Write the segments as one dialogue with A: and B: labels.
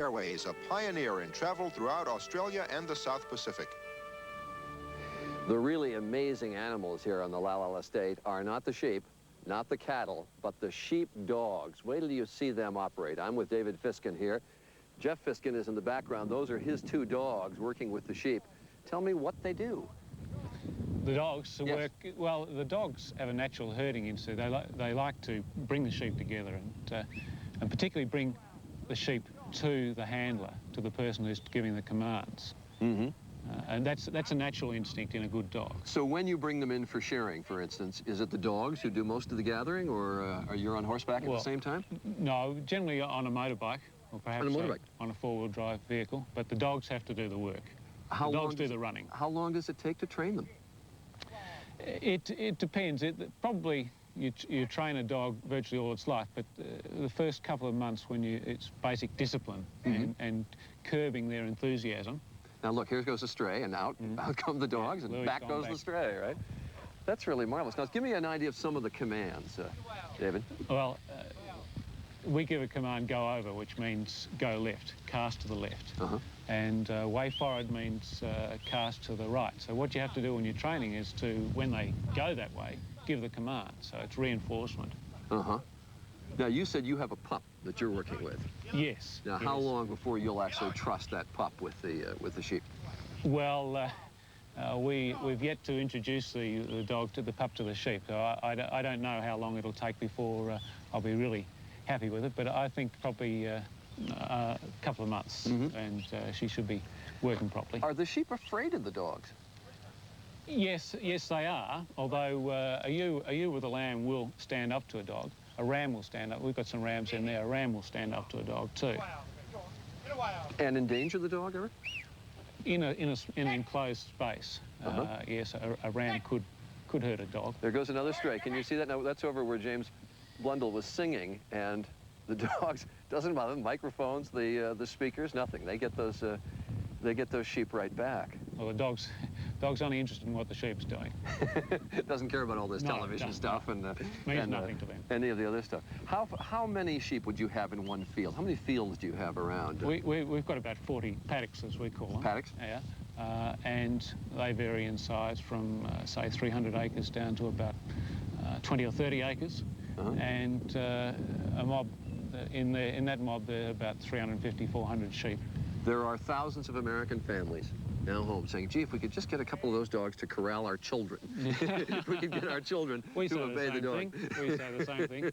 A: Airways, a pioneer in travel throughout Australia and the South Pacific.
B: The really amazing animals here on the Lalal estate are not the sheep, not the cattle, but the sheep dogs. Wait till you see them operate. I'm with David Fisken here. Jeff Fisken is in the background. Those are his two dogs working with the sheep. Tell me what they do.
C: The dogs work, well, the dogs have a natural herding instinct. They like to bring the sheep together and particularly bring the sheep to the handler, to the person who's giving the commands.
B: Mm-hmm.
C: And that's a natural instinct in a good dog.
B: So when you bring them in for sharing, for instance, is it the dogs who do most of the gathering, or are you on horseback at the same time?
C: No, generally on a motorbike, or perhaps on a four-wheel drive vehicle, but the dogs have to do the work. The dogs do the running.
B: How long does it take to train them?
C: It depends. Probably you train a dog virtually all its life, but the first couple of months when it's basic discipline and curbing their enthusiasm.
B: Now look, here goes the stray, and out come the dogs, and back goes the stray, right? That's really marvelous. Now, give me an idea of some of the commands, David.
C: Well, we give a command, go over, which means go left, cast to the left. And way forward means cast to the right. So what you have to do when you're training is to, when they go that way, give the command. So it's reinforcement.
B: Now, you said you have a pup that you're working with.
C: Yes.
B: Now, how long before you'll actually trust that pup with the sheep?
C: Well, we've yet to introduce the pup to the sheep. So I don't know how long it'll take before I'll be really happy with it, but I think probably a couple of months, and she should be working properly.
B: Are the sheep afraid of the dogs?
C: Yes, they are, although a ewe with a lamb will stand up to a dog. A ram will stand up. We've got some rams in there. A ram will stand up to a dog too.
B: And endanger the dog ever?
C: In an enclosed space, yes, a ram could hurt a dog.
B: There goes another stray. Can you see that? Now that's over where James Blundell was singing, and the dogs, doesn't bother them. Microphones, the speakers, nothing. They get those sheep right back.
C: Well, the dog's only interested in what the sheep's doing.
B: It doesn't care about all this television stuff and
C: means nothing to them.
B: Any of the other stuff. How many sheep would you have in one field? How many fields do you have around?
C: We've got about 40 paddocks, as we call them.
B: Paddocks?
C: Yeah. And they vary in size from say 300 acres down to about 20 or 30 acres. And a mob in that mob there are about 350, 400 sheep.
B: There are thousands of American families now home saying, gee, if we could just get a couple of those dogs to corral our children. If we could get our children to obey the dog.
C: We say the same thing.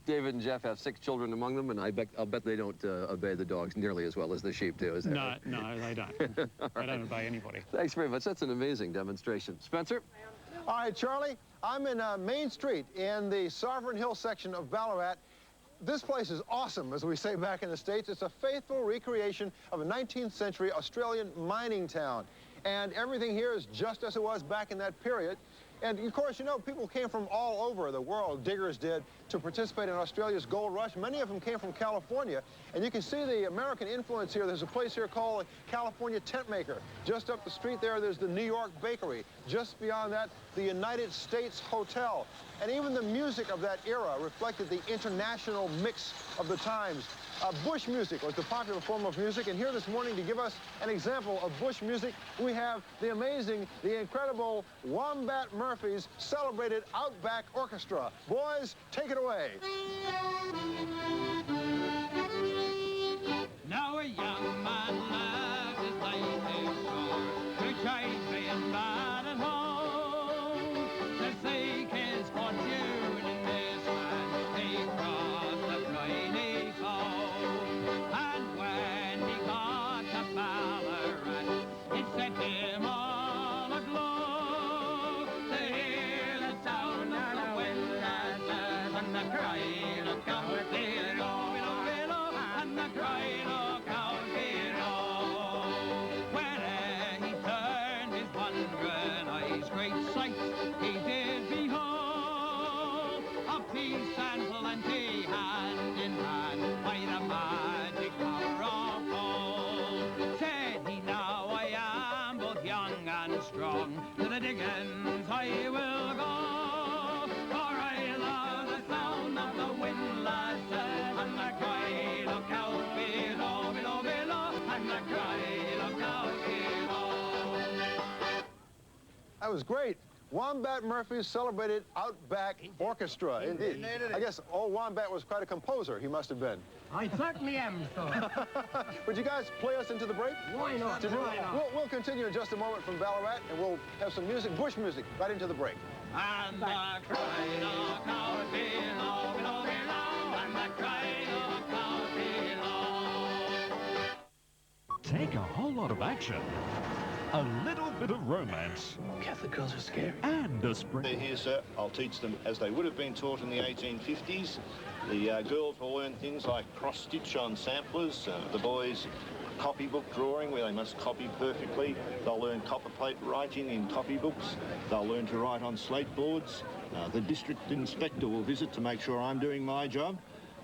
B: David and Jeff have 6 children among them, and I'll bet they don't obey the dogs nearly as well as the sheep do, is that right?
C: No, they don't. They don't obey anybody.
B: Thanks very much. That's an amazing demonstration. Spencer?
D: All right, Charlie, I'm in Main Street in the Sovereign Hill section of Ballarat. This place is awesome, as we say back in the States. It's a faithful recreation of a 19th century Australian mining town. And everything here is just as it was back in that period. And, of course, you know, people came from all over the world, diggers did, to participate in Australia's gold rush. Many of them came from California. And you can see the American influence here. There's a place here called California Tent Maker. Just up the street there's the New York Bakery. Just beyond that, the United States Hotel. And even the music of that era reflected the international mix of the times. Bush music was the popular form of music, and here this morning to give us an example of bush music, we have the amazing, the incredible Wombat Murphys celebrated Outback Orchestra. Boys, take it away.
E: Now a young man left his life ashore to chase being bad at home, to seek his fortune in this land. He crossed the briny foam, and when he got to Ballarat, it set him all aglow to hear the sound of the wind and the cry of comfort.
D: That was great. Wombat Murphy's celebrated Outback Orchestra. Indeed. I guess old Wombat was quite a composer, he must have been.
F: I certainly am, sir.
D: Would you guys play us into the break?
F: Why not? Why not?
D: We'll continue in just a moment from Ballarat, and we'll have some music, bush music, right into the break.
E: And the crying of cows below, below, below, and the crying of cows below.
G: Take a whole lot of action, a little bit of romance,
H: Catholic girls are scary.
G: and a spring.
I: They're here, sir. I'll teach them as they would have been taught in the 1850s. The girls will learn things like cross-stitch on samplers. The boys, copybook drawing, where they must copy perfectly. They'll learn copperplate writing in copybooks. They'll learn to write on slate boards. The district inspector will visit to make sure I'm doing my job.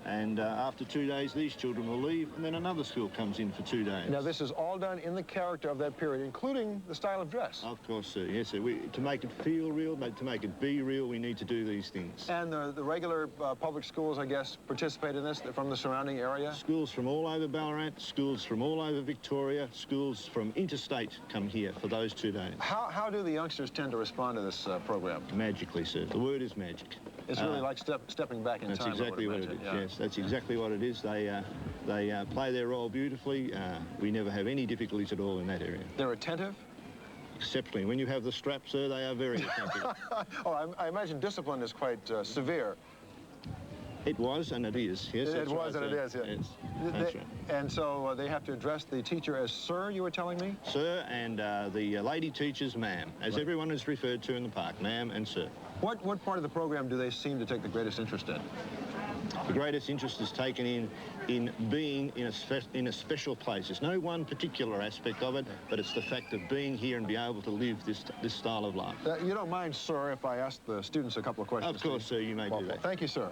I: And after 2 days, these children will leave, and then another school comes in for 2 days.
D: Now, this is all done in the character of that period, including the style of dress.
I: Of course, sir. Yes, sir. To make it feel real, to make it be real, we need to do these things.
D: And the regular public schools, I guess, participate in this from the surrounding area?
I: Schools from all over Ballarat, schools from all over Victoria, schools from interstate come here for those 2 days.
D: How do the youngsters tend to respond to this program?
I: Magically, sir. The word is magic.
D: It's really like stepping back in
I: That's
D: time.
I: exactly what it is,
D: yeah.
I: yes. That's exactly what it is. They play their role beautifully. We never have any difficulties at all in that area.
D: They're attentive?
I: Exceptionally. When you have the strap, sir, they are very attentive.
D: Oh, I imagine discipline is quite severe.
I: It was and it is. Yes,
D: It
I: that's
D: was
I: right,
D: and it
I: sir.
D: is, yeah.
I: Yes, that's right.
D: And so they have to address the teacher as sir, you were telling me?
I: Sir, and the lady teachers, ma'am, as everyone is referred to in the park, ma'am and sir.
D: What part of the program do they seem to take the greatest interest in?
I: The greatest interest is taken in being in a special place. There's no one particular aspect of it, but it's the fact of being here and be able to live this style of life.
D: You don't mind, sir, if I ask the students a couple of questions?
I: Of course, sir, you may do that.
D: Thank you, sir.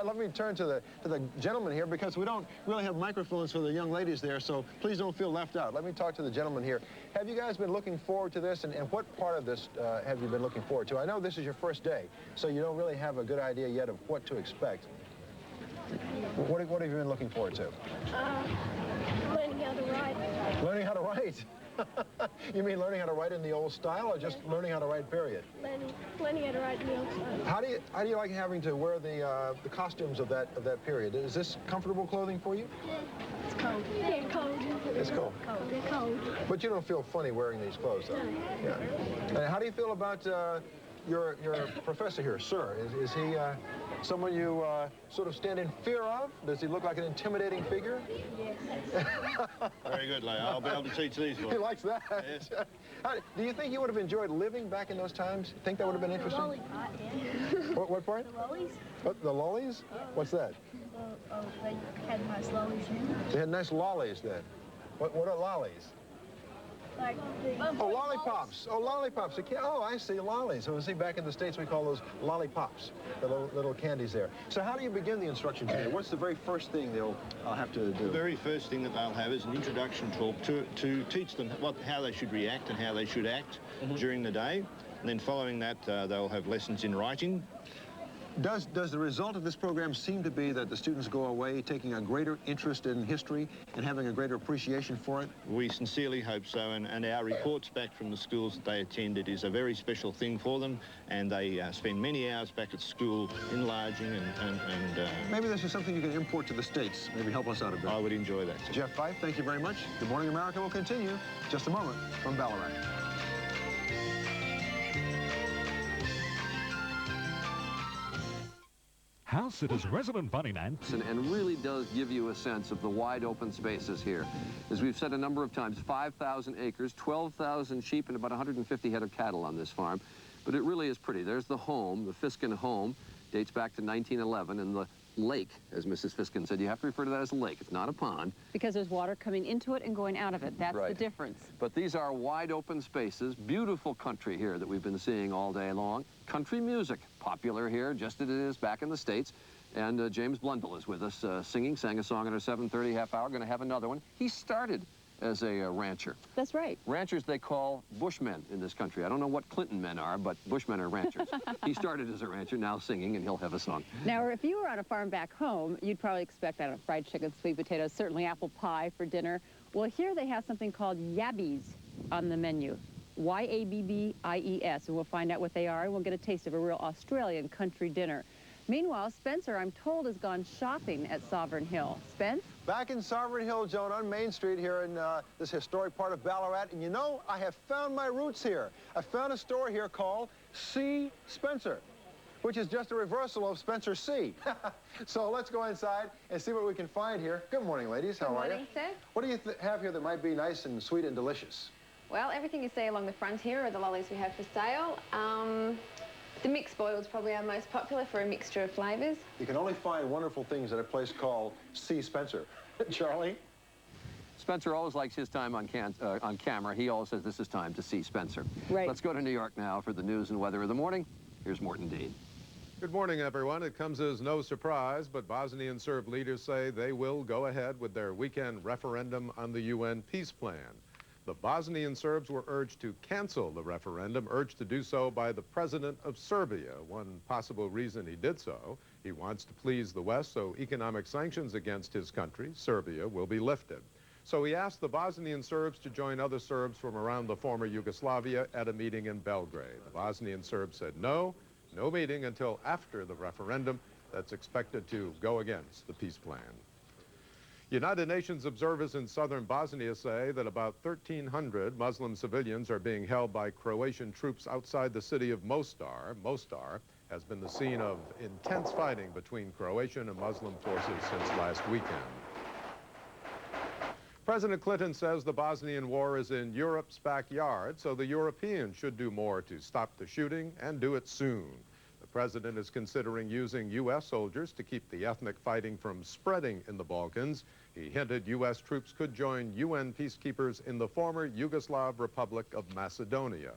D: Let me turn to the gentleman here, because we don't really have microphones for the young ladies there, so please don't feel left out. Let me talk to the gentleman here. Have you guys been looking forward to this, and what part of this have you been looking forward to? I know this is your first day, so you don't really have a good idea yet of what to expect. What have you been looking forward to?
J: Learning how to write.
D: Learning how to write? You mean learning how to write in the old style, or just learning how to write, period?
J: Learning how to write in the old style.
D: How do you like having to wear the costumes of that period? Is this comfortable clothing for you?
J: Yeah. It's cold. Yeah, cold.
D: It's cold.
J: They're cold.
D: But you don't feel funny wearing these clothes, though?
J: No.
D: Yeah. And how do you feel about your professor here, sir? Is he someone you sort of stand in fear of? Does he look like an intimidating figure?
J: Yes.
I: Very good, Leah. I'll be able to teach these boys.
D: He likes that.
I: Yes.
D: Do you think you would have enjoyed living back in those times? Think that would have been interesting?
J: The lolly part, yeah.
D: What part?
J: The lollies.
D: What, the lollies? What's that?
J: They had nice lollies.
D: They had nice lollies then. What are lollies?
J: Like the...
D: Oh, lollipops. Oh, lollipops. Oh, I see, lollies. So, see, back in the States, we call those lollipops, the little candies there. So how do you begin the instruction today? What's the very first thing they'll have to do?
I: The very first thing that they'll have is an introduction talk to teach them how they should react and how they should act during the day. And then following that, they'll have lessons in writing.
D: Does the result of this program seem to be that the students go away taking a greater interest in history and having a greater appreciation for it?
I: We sincerely hope so, and our reports back from the schools that they attended is a very special thing for them, and they spend many hours back at school enlarging and
D: Maybe this is something you can import to the States. Maybe help us out a bit.
I: I would enjoy that.
D: Jeff Fife, thank you very much. Good Morning America will continue just a moment from Ballarat.
G: House Sitters resident bunny man.
B: And really does give you a sense of the wide open spaces here. As we've said a number of times, 5,000 acres, 12,000 sheep, and about 150 head of cattle on this farm. But it really is pretty. There's the home, the Fisken home, dates back to 1911, and the lake, as Mrs. Fisken said, you have to refer to that as a lake. It's not a pond.
K: Because there's water coming into it and going out of it. That's
B: Right.
K: the difference.
B: But these are wide open spaces, beautiful country here that we've been seeing all day long. Country music, popular here, just as it is back in the States. And James Blundell is with us, sang a song at our 7:30 half hour, going to have another one. He started as a rancher.
K: That's right.
B: Ranchers they call bushmen in this country. I don't know what Clinton men are, but bushmen are ranchers. He started as a rancher, now singing, and he'll have a song.
K: Now, if you were on a farm back home, you'd probably expect, I don't know, fried chicken, sweet potatoes, certainly apple pie for dinner. Well, here they have something called yabbies on the menu. Y-A-B-B-I-E-S, and we'll find out what they are, and we'll get a taste of a real Australian country dinner. Meanwhile, Spencer, I'm told, has gone shopping at Sovereign Hill. Spence?
D: Back in Sovereign Hill, Joan, on Main Street here in this historic part of Ballarat, and you know, I have found my roots here. I found a store here called C. Spencer, which is just a reversal of Spencer C. So let's go inside and see what we can find here. Good morning, ladies. How are you?
H: Good morning, sir.
D: What do you have here that might be nice and sweet and delicious?
H: Well, everything you see along the front here are the lollies we have for sale. The mixed boiled is probably our most popular for a mixture of flavours.
D: You can only find wonderful things at a place called C. Spencer. Charlie?
B: Spencer always likes his time on camera. He always says this is time to see Spencer.
K: Right.
B: Let's go to New York now for the news and weather of the morning. Here's Morton Dean.
L: Good morning, everyone. It comes as no surprise, but Bosnian Serb leaders say they will go ahead with their weekend referendum on the UN peace plan. The Bosnian Serbs were urged to cancel the referendum, urged to do so by the president of Serbia. One possible reason he did so, he wants to please the West, so economic sanctions against his country, Serbia, will be lifted. So he asked the Bosnian Serbs to join other Serbs from around the former Yugoslavia at a meeting in Belgrade. The Bosnian Serbs said no meeting until after the referendum that's expected to go against the peace plan. United Nations observers in southern Bosnia say that about 1,300 Muslim civilians are being held by Croatian troops outside the city of Mostar. Mostar has been the scene of intense fighting between Croatian and Muslim forces since last weekend. President Clinton says the Bosnian war is in Europe's backyard, so the Europeans should do more to stop the shooting and do it soon. The president is considering using U.S. soldiers to keep the ethnic fighting from spreading in the Balkans. He hinted U.S. troops could join UN peacekeepers in the former Yugoslav Republic of Macedonia.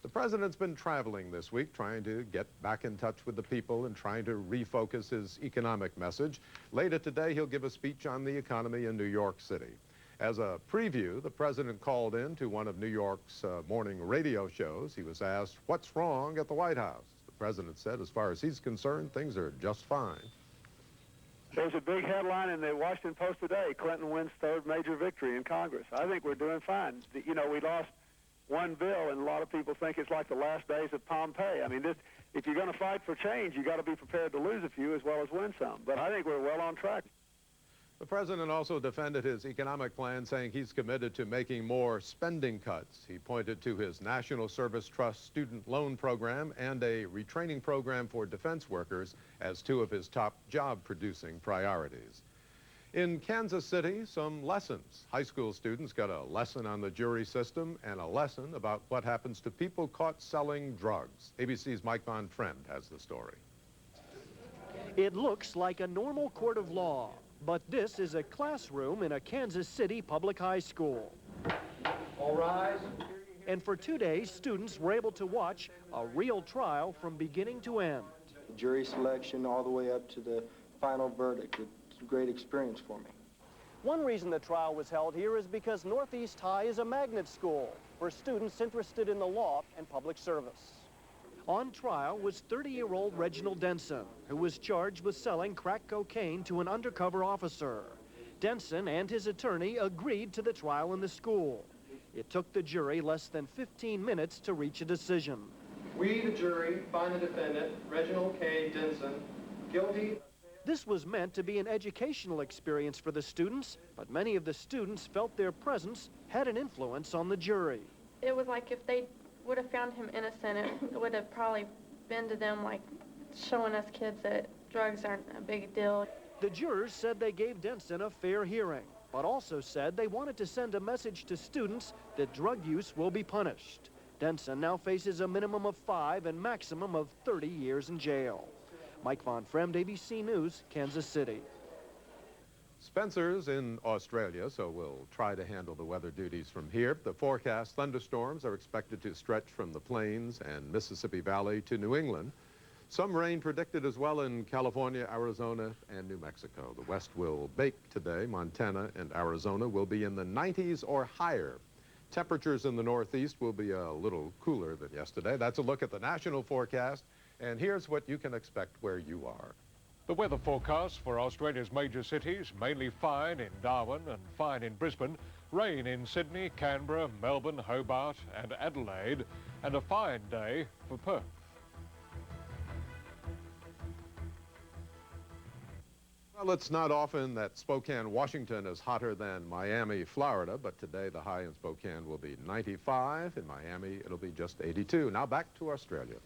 L: The president's been traveling this week, trying to get back in touch with the people and trying to refocus his economic message. Later today, he'll give a speech on the economy in New York City. As a preview, the president called in to one of New York's morning radio shows. He was asked, "What's wrong at the White House?" The president said, as far as he's concerned, things are just fine.
M: There's a big headline in the Washington Post today, Clinton wins third major victory in Congress. I think we're doing fine. You know, we lost one bill, and a lot of people think it's like the last days of Pompeii. I mean, if you're going to fight for change, you got to be prepared to lose a few as well as win some. But I think we're well on track.
L: The president also defended his economic plan, saying he's committed to making more spending cuts. He pointed to his National Service Trust student loan program and a retraining program for defense workers as two of his top job-producing priorities. In Kansas City, some lessons. High school students got a lesson on the jury system and a lesson about what happens to people caught selling drugs. ABC's Mike Von Fremd has the story.
N: It looks like a normal court of law, but this is a classroom in a Kansas City public high school.
O: All rise.
N: And for 2 days, students were able to watch a real trial from beginning to end.
O: Jury selection all the way up to the final verdict. It's a great experience for me.
N: One reason the trial was held here is because Northeast High is a magnet school for students interested in the law and public service. On trial was 30-year-old Reginald Denson, who was charged with selling crack cocaine to an undercover officer. Denson and his attorney agreed to the trial in the school. It took the jury less than 15 minutes to reach a decision.
O: We, the jury, find the defendant, Reginald K. Denson, guilty.
N: This was meant to be an educational experience for the students, but many of the students felt their presence had an influence on the jury.
J: It was like if they would have found him innocent, it would have probably been to them like showing us kids that drugs aren't a big deal.
N: The jurors said they gave Denson a fair hearing, but also said they wanted to send a message to students that drug use will be punished. Denson now faces a minimum of 5 and maximum of 30 years in jail. Mike Von Fremd, ABC News, Kansas City.
L: Spencer's in Australia, so we'll try to handle the weather duties from here. The forecast, thunderstorms are expected to stretch from the plains and Mississippi Valley to New England. Some rain predicted as well in California, Arizona, and New Mexico. The west will bake today. Montana and Arizona will be in the 90s or higher. Temperatures in the northeast will be a little cooler than yesterday. That's a look at the national forecast, and here's what you can expect where you are.
P: The weather forecast for Australia's major cities: mainly fine in Darwin and fine in Brisbane, rain in Sydney, Canberra, Melbourne, Hobart and Adelaide, and a fine day for Perth.
L: Well, it's not often that Spokane, Washington is hotter than Miami, Florida, but today the high in Spokane will be 95. In Miami, it'll be just 82. Now back to Australia.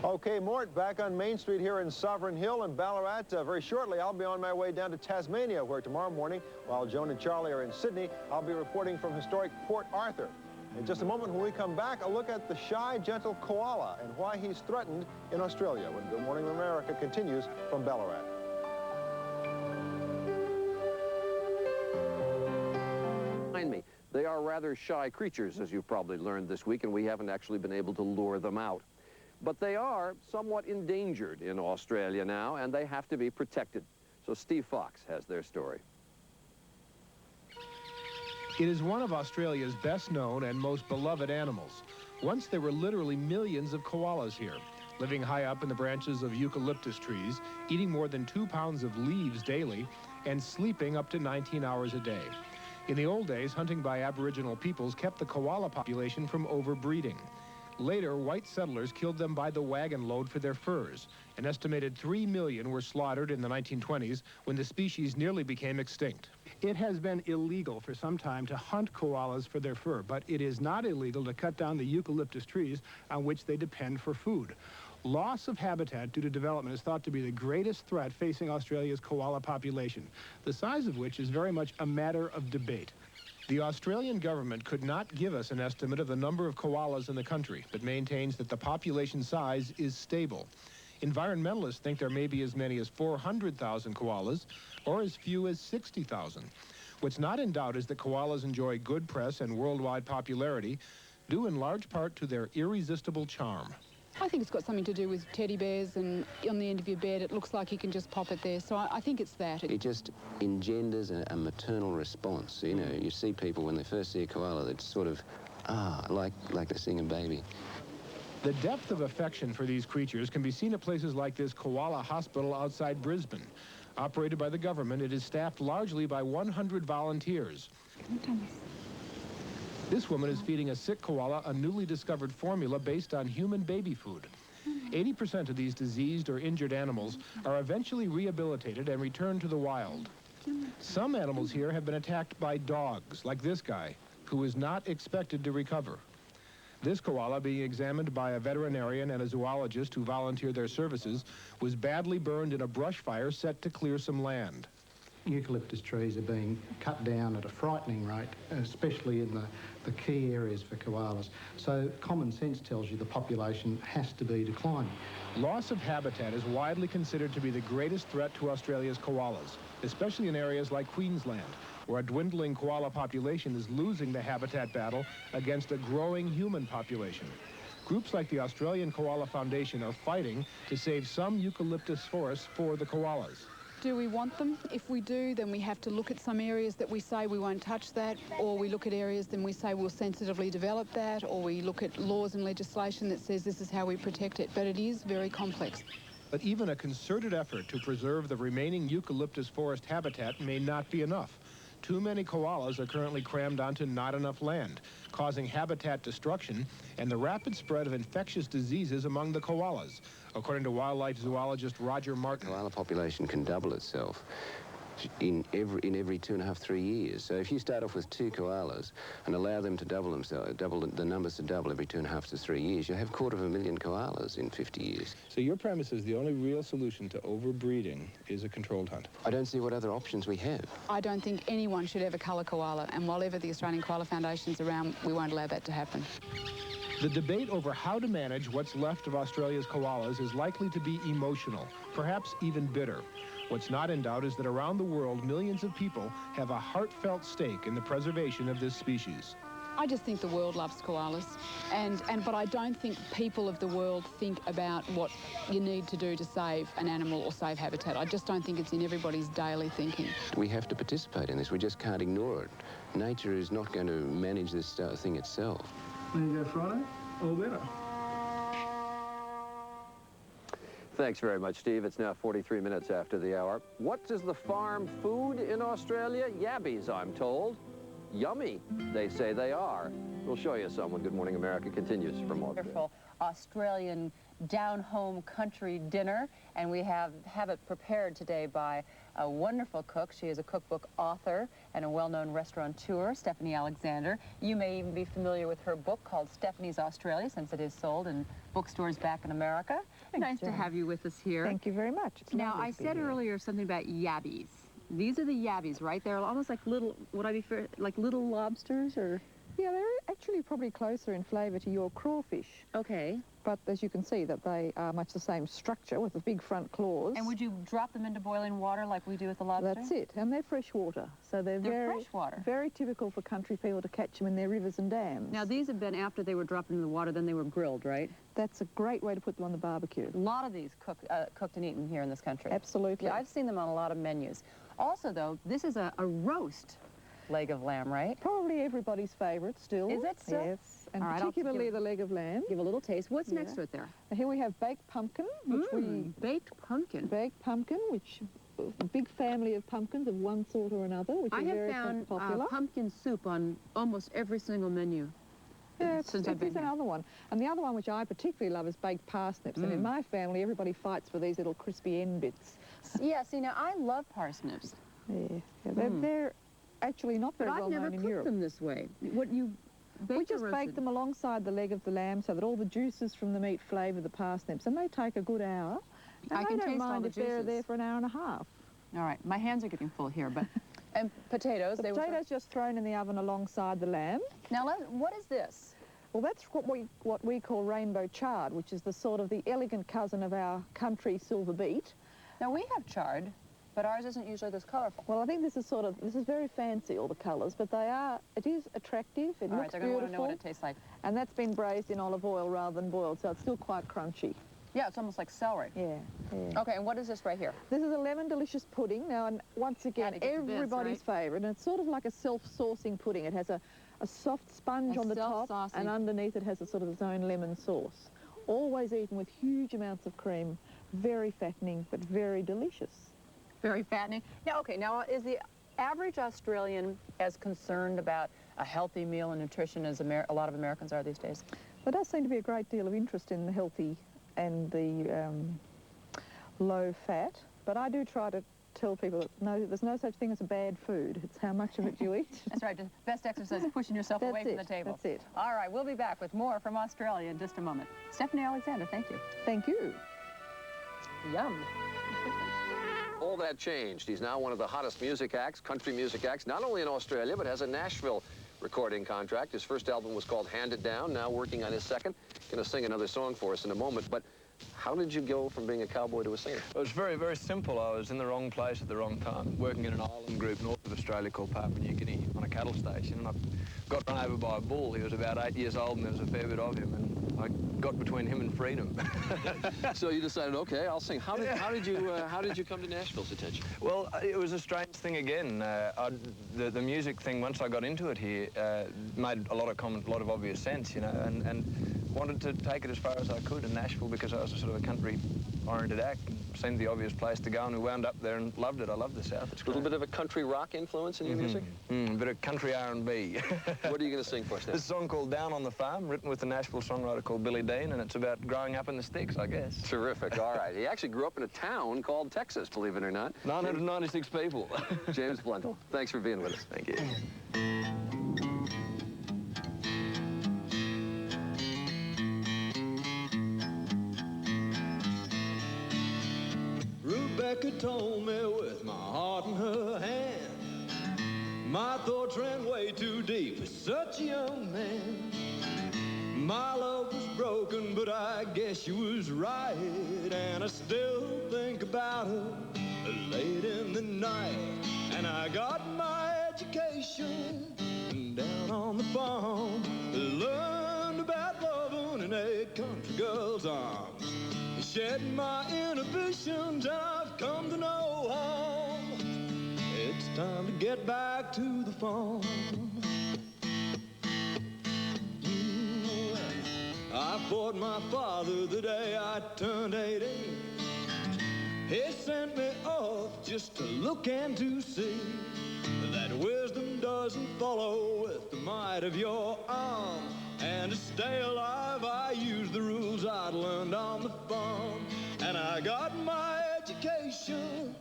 D: Okay, Mort, back on Main Street here in Sovereign Hill in Ballarat. Very shortly, I'll be on my way down to Tasmania, where tomorrow morning, while Joan and Charlie are in Sydney, I'll be reporting from historic Port Arthur. In just a moment, when we come back, a look at the shy, gentle koala and why he's threatened in Australia, when Good Morning America continues from Ballarat.
B: Behind me, they are rather shy creatures, as you've probably learned this week, and we haven't actually been able to lure them out. But they are somewhat endangered in Australia now, and they have to be protected. So Steve Fox has their story.
Q: It is one of Australia's best known and most beloved animals. Once there were literally millions of koalas here, living high up in the branches of eucalyptus trees, eating more than 2 pounds of leaves daily, and sleeping up to 19 hours a day. In the old days, hunting by Aboriginal peoples kept the koala population from overbreeding. Later, white settlers killed them by the wagon load for their furs. An estimated 3 million were slaughtered in the 1920s when the species nearly became extinct.
F: It has been illegal for some time to hunt koalas for their fur, but it is not illegal to cut down the eucalyptus trees on which they depend for food. Loss of habitat due to development is thought to be the greatest threat facing Australia's koala population, the size of which is very much a matter of debate. The Australian government could not give us an estimate of the number of koalas in the country, but maintains that the population size is stable. Environmentalists think there may be as many as 400,000 koalas, or as few as 60,000. What's not in doubt is that koalas enjoy good press and worldwide popularity, due in large part to their irresistible charm.
K: I think it's got something to do with teddy bears, and on the end of your bed it looks like you can just pop it there, so I think it's that.
R: It just engenders a maternal response. You know, you see people when they first see a koala, that's sort of, like they're seeing a baby.
Q: The depth of affection for these creatures can be seen at places like this koala hospital outside Brisbane. Operated by the government, it is staffed largely by 100 volunteers. This woman is feeding a sick koala a newly discovered formula based on human baby food. 80% of these diseased or injured animals are eventually rehabilitated and returned to the wild. Some animals here have been attacked by dogs, like this guy, who is not expected to recover. This koala, being examined by a veterinarian and a zoologist who volunteered their services, was badly burned in a brush fire set to clear some land.
F: Eucalyptus trees are being cut down at a frightening rate, especially in the key areas for koalas. So common sense tells you the population has to be declining.
Q: Loss of habitat is widely considered to be the greatest threat to Australia's koalas, especially in areas like Queensland, where a dwindling koala population is losing the habitat battle against a growing human population. Groups like the Australian Koala Foundation are fighting to save some eucalyptus forests for the koalas.
K: Do we want them? If we do, then we have to look at some areas that we say we won't touch that, or we look at areas then we say we'll sensitively develop that, or we look at laws and legislation that says this is how we protect it. But it is very complex.
Q: But even a concerted effort to preserve the remaining eucalyptus forest habitat may not be enough. Too many koalas are currently crammed onto not enough land, causing habitat destruction and the rapid spread of infectious diseases among the koalas, according to wildlife zoologist Roger Martin.
R: The koala population can double itself in every 2.5, 3 years. So if you start off with 2 koalas and allow them to double themselves, the numbers to double every 2.5 to 3 years, you'll have 250,000 koalas in 50 years.
Q: So your premise is the only real solution to overbreeding is a controlled hunt?
R: I don't see what other options we have.
K: I don't think anyone should ever cull a koala, and while ever the Australian Koala Foundation's around, we won't allow that to happen.
Q: The debate over how to manage what's left of Australia's koalas is likely to be emotional, perhaps even bitter. What's not in doubt is that around the world, millions of people have a heartfelt stake in the preservation of this species.
K: I just think the world loves koalas, but I don't think people of the world think about what you need to do to save an animal or save habitat. I just don't think it's in everybody's daily thinking.
R: We have to participate in this. We just can't ignore it. Nature is not going to manage this thing itself.
F: There you go, Friday. All better.
B: Thanks very much, Steve. It's now 43 minutes after the hour. What is the farm food in Australia? Yabbies, I'm told. Yummy, they say they are. We'll show you some when Good Morning America continues from Australia.
S: Wonderful Australian down-home country dinner, and we have it prepared today by a wonderful cook. She is a cookbook author and a well-known restaurateur, Stephanie Alexander. You may even be familiar with her book called Stephanie's Australia, since it is sold in bookstores back in America. Nice to have you with us here.
T: Thank you very much.
S: Now, I said earlier something about yabbies. These are the yabbies, right? They're almost like little, would I be fair, like little lobsters, or?
T: Yeah, they're actually probably closer in flavour to your crawfish.
S: Okay.
T: But as you can see, that they are much the same structure with the big front claws.
S: And would you drop them into boiling water like we do with the lobster?
T: That's it, and they're freshwater. So they're very typical for country people to catch them in their rivers and dams.
S: Now, these have been after they were dropped into the water, then they were grilled, right?
T: That's a great way to put them on the barbecue.
S: A lot of these cooked and eaten here in this country.
T: Absolutely.
S: Yeah, I've seen them on a lot of menus. Also, though, this is a roast leg of lamb, right?
T: Probably everybody's favourite still.
S: Is it still?
T: Yes, and
S: all right,
T: particularly the leg of lamb.
S: Give a little taste. What's next to it there?
T: Here we have baked pumpkin, which
S: baked pumpkin.
T: Baked pumpkin, which a big family of pumpkins of one sort or another, which is very popular.
S: I have found pumpkin soup on almost every single menu.
T: Yeah,
S: since I've been here.
T: Another one. And the other one which I particularly love is baked parsnips. And in my family, everybody fights for these little crispy end bits.
S: Yeah, see, now I love parsnips.
T: Yeah, they're actually not very well known in Europe.
S: But I've never cooked them this way. We
T: just bake them alongside the leg of the lamb so that all the juices from the meat flavour the parsnips, and they take a good hour. And
S: I can taste all the
T: if they're there for an hour and a half.
S: All right, my hands are getting full here, but and potatoes.
T: The potatoes just thrown in the oven alongside the lamb.
S: Now, what is this?
T: Well, that's what we call rainbow chard, which is the sort of the elegant cousin of our country silver beet.
S: Now, we have chard, but ours isn't usually this colourful.
T: Well, I think this is very fancy, all the colours, but it is attractive, it looks
S: they're going to want to know what
T: beautiful,
S: it tastes like.
T: and that's been braised in olive oil rather than boiled, so it's still quite crunchy.
S: Yeah, it's almost like celery.
T: Yeah.
S: Okay, and what is this right here?
T: This is a lemon delicious pudding. Now, and once again, everybody's favourite, and it's sort of like a self-saucing pudding. It has a soft sponge on the top, and underneath it has its own lemon sauce. Always eaten with huge amounts of cream, very fattening, but very delicious.
S: Very fattening. Now, okay, is the average Australian as concerned about a healthy meal and nutrition as a lot of Americans are these days?
T: There does seem to be a great deal of interest in the healthy and the low fat, but I do try to tell people that there's no such thing as a bad food. It's how much of it you eat.
S: That's right. The best exercise is pushing yourself away from the table.
T: That's it.
S: All right, we'll be back with more from Australia in just a moment. Stephanie Alexander, thank you.
T: Thank you.
S: Yum.
B: All that changed. He's now one of the hottest music acts, country music acts, not only in Australia, but has a Nashville recording contract. His first album was called Hand It Down, now working on his second. Going to sing another song for us in a moment, but how did you go from being a cowboy to a singer?
U: It was very, very simple. I was in the wrong place at the wrong time, working in an island group north of Australia called Papua New Guinea on a cattle station, and I got run over by a bull. He was about 8 years old, and there was a fair bit of him, and I got between him and freedom.
B: So you decided, okay, I'll sing. How did you come to Nashville's attention?
U: Well, it was a strange thing again. The music thing, once I got into it here, made a lot of obvious sense, you know, and wanted to take it as far as I could in Nashville because I was a sort of a country-oriented act. Seemed the obvious place to go, and we wound up there and loved it. I love the South. It's
B: a little bit of a country rock influence in your music?
U: A bit of country R&B.
B: What are you going to sing for us now?
U: This song called Down on the Farm, written with a Nashville songwriter called Billy Dean, and it's about growing up in the sticks, I guess.
B: Terrific. All right. He actually grew up in a town called Texas, believe it or not.
U: 996 people.
B: James Blundell, thanks for being with us.
U: Thank you.
V: Rebecca told me with my heart in her hand, my thoughts ran way too deep for such a young man. My love was broken, but I guess she was right, and I still think about her late in the night. And I got my education down on the farm. Learned about loving in a country girl's arms. Shed my inhibitions and I've come to know home. It's time to get back to the farm. I fought my father the day I turned 18. He sent me off just to look and to see that wisdom doesn't follow with the might of your arm. And to stay alive, I used the rules I'd learned on the farm. And I got my education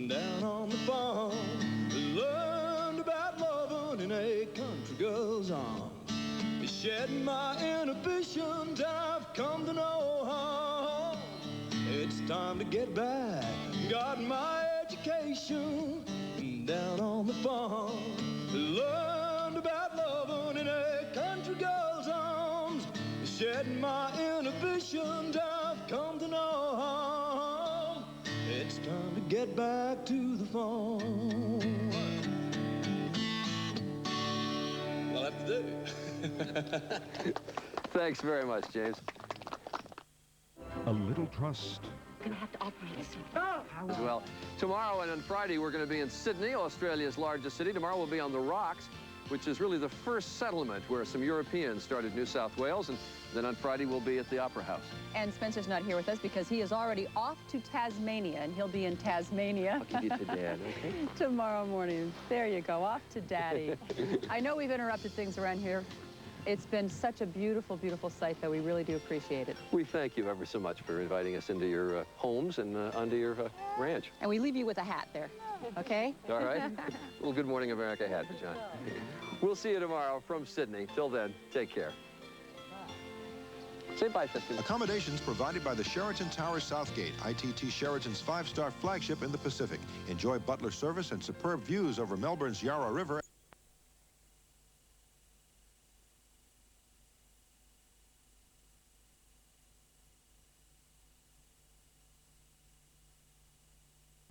V: down on the farm. Learned about loving in a country girl's arms. Shed my inhibitions, I've come to know home. It's time to get back. Got my education down on the farm. Learned about loving in a country girl's arms. Shed my inhibitions, I've come to know home. It's time to get back to the farm. Well, that's it.
B: Thanks very much, James.
G: A little trust.
A: Gonna have to operate this.
B: Well, tomorrow and on Friday, we're going to be in Sydney, Australia's largest city. Tomorrow we'll be on the Rocks, which is really the first settlement where some Europeans started New South Wales. And then on Friday, we'll be at the Opera House.
S: And Spencer's not here with us because he is already off to Tasmania, and he'll be in Tasmania.
B: I'll give you to Dad, okay?
S: Tomorrow morning. There you go, off to Daddy. I know we've interrupted things around here. It's been such a beautiful, beautiful sight, though. We really do appreciate it.
B: We thank you ever so much for inviting us into your homes and onto your ranch.
S: And we leave you with a hat there, okay?
B: All right. A little Good Morning America hat for John. We'll see you tomorrow from Sydney. Till then, take care. Say bye, Fisken.
D: Accommodations provided by the Sheraton Towers Southgate, ITT Sheraton's 5-star flagship in the Pacific. Enjoy butler service and superb views over Melbourne's Yarra River.